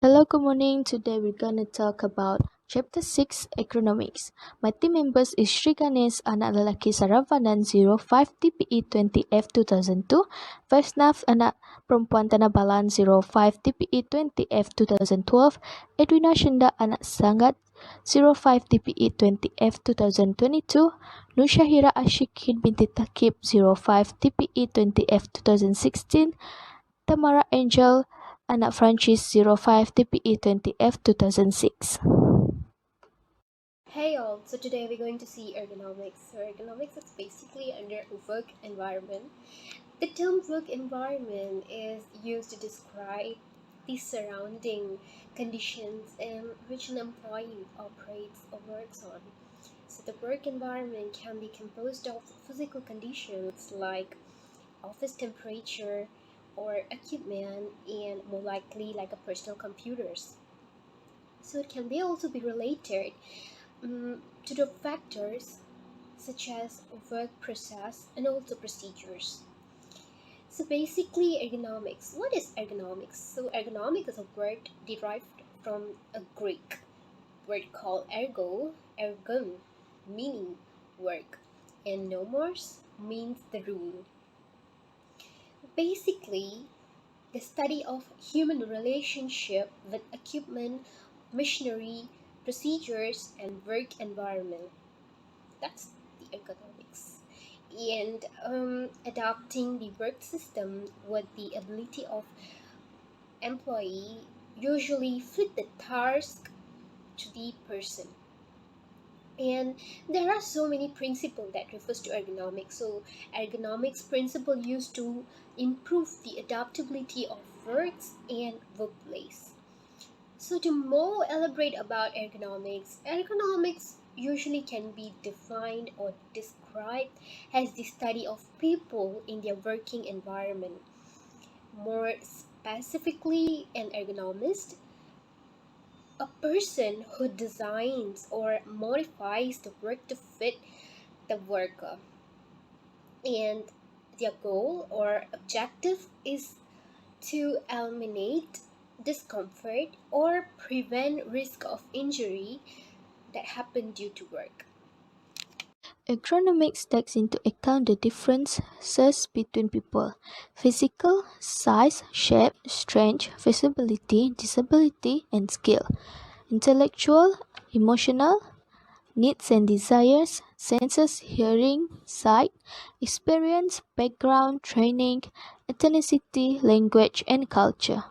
Hello, good morning. Today we're gonna talk about Chapter 6 Ergonomics. My team members is Sri GANESH, anak lelaki SARAVANAN 05 DPE 20F 2002, VAISNAV, anak perempuan THANNABALAN 05 DPE 20F 2012, EDWYNNA SHENDA, anak SANGGAT 05 DPE 20F 2022, NURSHAHEERA ASYIKIN BINTI TAKIP 05 DPE 20F 2016, TAMARA Angel, anak Francis 05 DPE 20F 2006. Hey all, so today we're going to see ergonomics. So ergonomics is basically under a work environment. The term work environment is used to describe the surrounding conditions in which an employee operates or works on. So the work environment can be composed of physical conditions like office temperature or equipment, and more likely like a personal computers. So it can be also be related to the factors such as work process and also procedures. So basically ergonomics. What is ergonomics? So ergonomics is a word derived from a Greek word called ergon, meaning work, and nomos means the rule. Basically, the study of human relationship with equipment, machinery, procedures, and work environment. That's the ergonomics. And adapting the work system with the ability of employee usually fit the task to the person. And there are so many principles that refers to ergonomics. So ergonomics principle used to improve the adaptability of works and workplace. So to more elaborate about ergonomics usually can be defined or described as the study of people in their working environment. More specifically, an ergonomist, a person who designs or modifies the work to fit the worker. And their goal or objective is to eliminate discomfort or prevent risk of injury that happen due to work. Ergonomics takes into account the differences between people: physical, size, shape, strength, visibility, disability, and skill, intellectual, emotional, needs and desires, senses, hearing, sight, experience, background, training, ethnicity, language, and culture.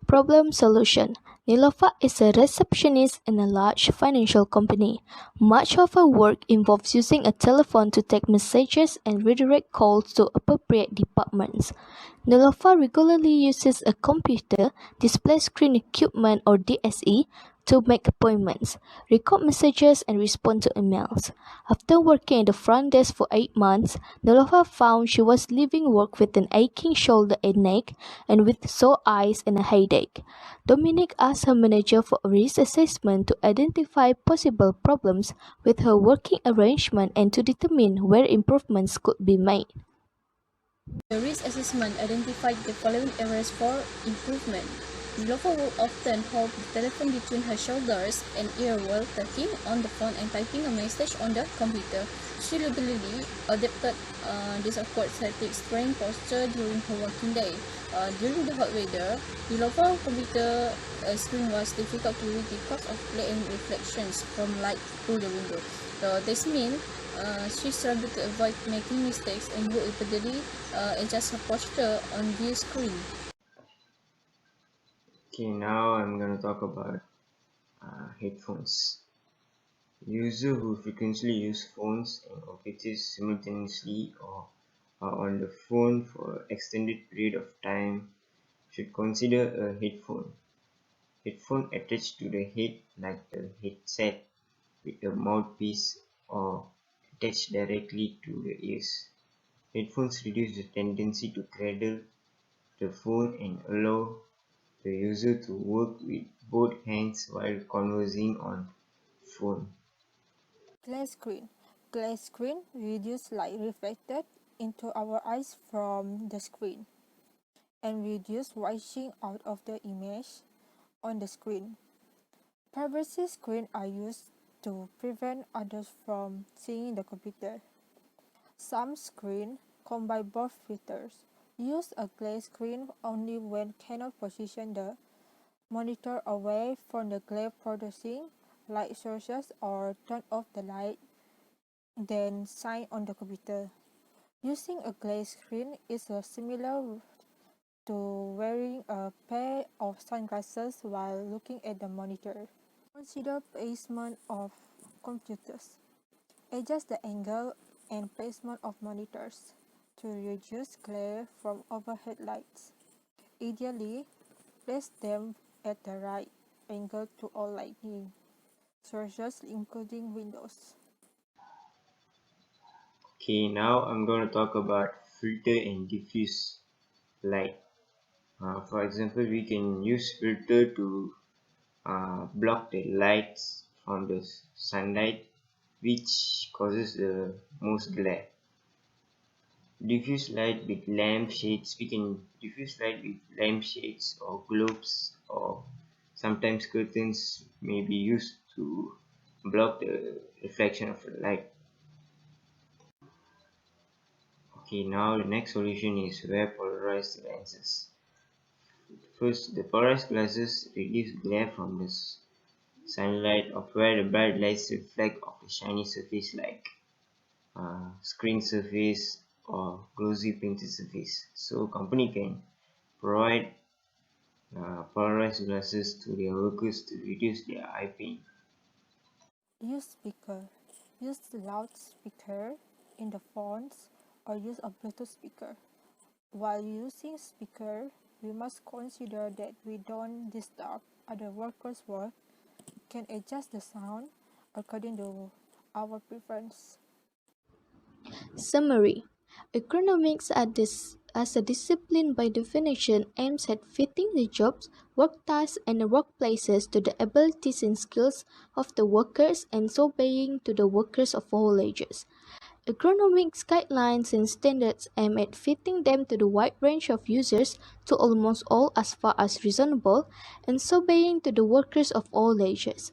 Problem solution. Nilofa is a receptionist in a large financial company. Much of her work involves using a telephone to take messages and redirect calls to appropriate departments. Nilofa regularly uses a computer, display screen equipment or DSE, to make appointments, record messages, and respond to emails. After working at the front desk for 8 months, Nilofa found she was leaving work with an aching shoulder and neck and with sore eyes and a headache. Dominic asked her manager for a risk assessment to identify possible problems with her working arrangement and to determine where improvements could be made. The risk assessment identified the following areas for improvement. Nilofa will often hold the telephone between her shoulders and ear while talking on the phone and typing a message on the computer. She regularly adapted this awkward static spraying posture during her working day. During the hot weather, Nilofa's computer screen was difficult to read because of glare and reflections from light through the window. So this means she struggled to avoid making mistakes and would repeatedly adjust her posture on view screen. Okay, now I'm going to talk about headphones. Users who frequently use phones and computers simultaneously or are on the phone for an extended period of time should consider a headphone. Headphone attached to the head like a headset with a mouthpiece or attached directly to the ears. Headphones reduce the tendency to cradle the phone and allow the user to work with both hands while conversing on phone. Glass screen. Glass screen reduces light reflected into our eyes from the screen. and reduce washing out of the image on the screen. Privacy screens are used to prevent others from seeing the computer. Some screens combine both features. Use a glare screen only when cannot position the monitor away from the glare producing light sources or turn off the light, then sign on the computer. Using a glare screen is similar to wearing a pair of sunglasses while looking at the monitor. Consider placement of computers. Adjust the angle and placement of monitors to reduce glare from overhead lights. Ideally, place them at the right angle to all lighting sources, including windows. Okay, now I'm going to talk about filter and diffuse light. For example, we can use filter to block the lights from the sunlight, which causes the most glare. Diffuse light with lampshades. We can diffuse light with lampshades or globes, or sometimes curtains may be used to block the reflection of the light. Okay, now the next solution is wear polarized lenses. First, the polarized glasses reduce glare from the sunlight of where the bright lights reflect off the shiny surface like screen surface or glossy printed surface. So company can provide polarized glasses to their workers to reduce their eye pain. Use speaker. Use the loudspeaker in the phones or use a Bluetooth speaker. While using speaker, we must consider that we don't disturb other workers' work, can adjust the sound according to our preference. Summary: Ergonomics as a discipline by definition aims at fitting the jobs, work tasks, and the workplaces to the abilities and skills of the workers and obeying to the workers of all ages. Ergonomics guidelines and standards aim at fitting them to the wide range of users to almost all as far as reasonable and obeying to the workers of all ages.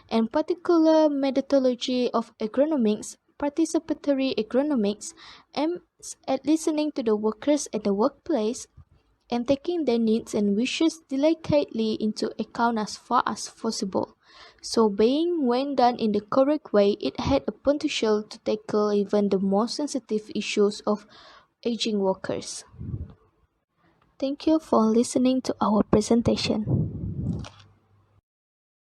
In particular methodology of ergonomics, participatory ergonomics, aims at listening to the workers at the workplace and taking their needs and wishes delicately into account as far as possible. So, being when done in the correct way, it had a potential to tackle even the most sensitive issues of aging workers. Thank you for listening to our presentation.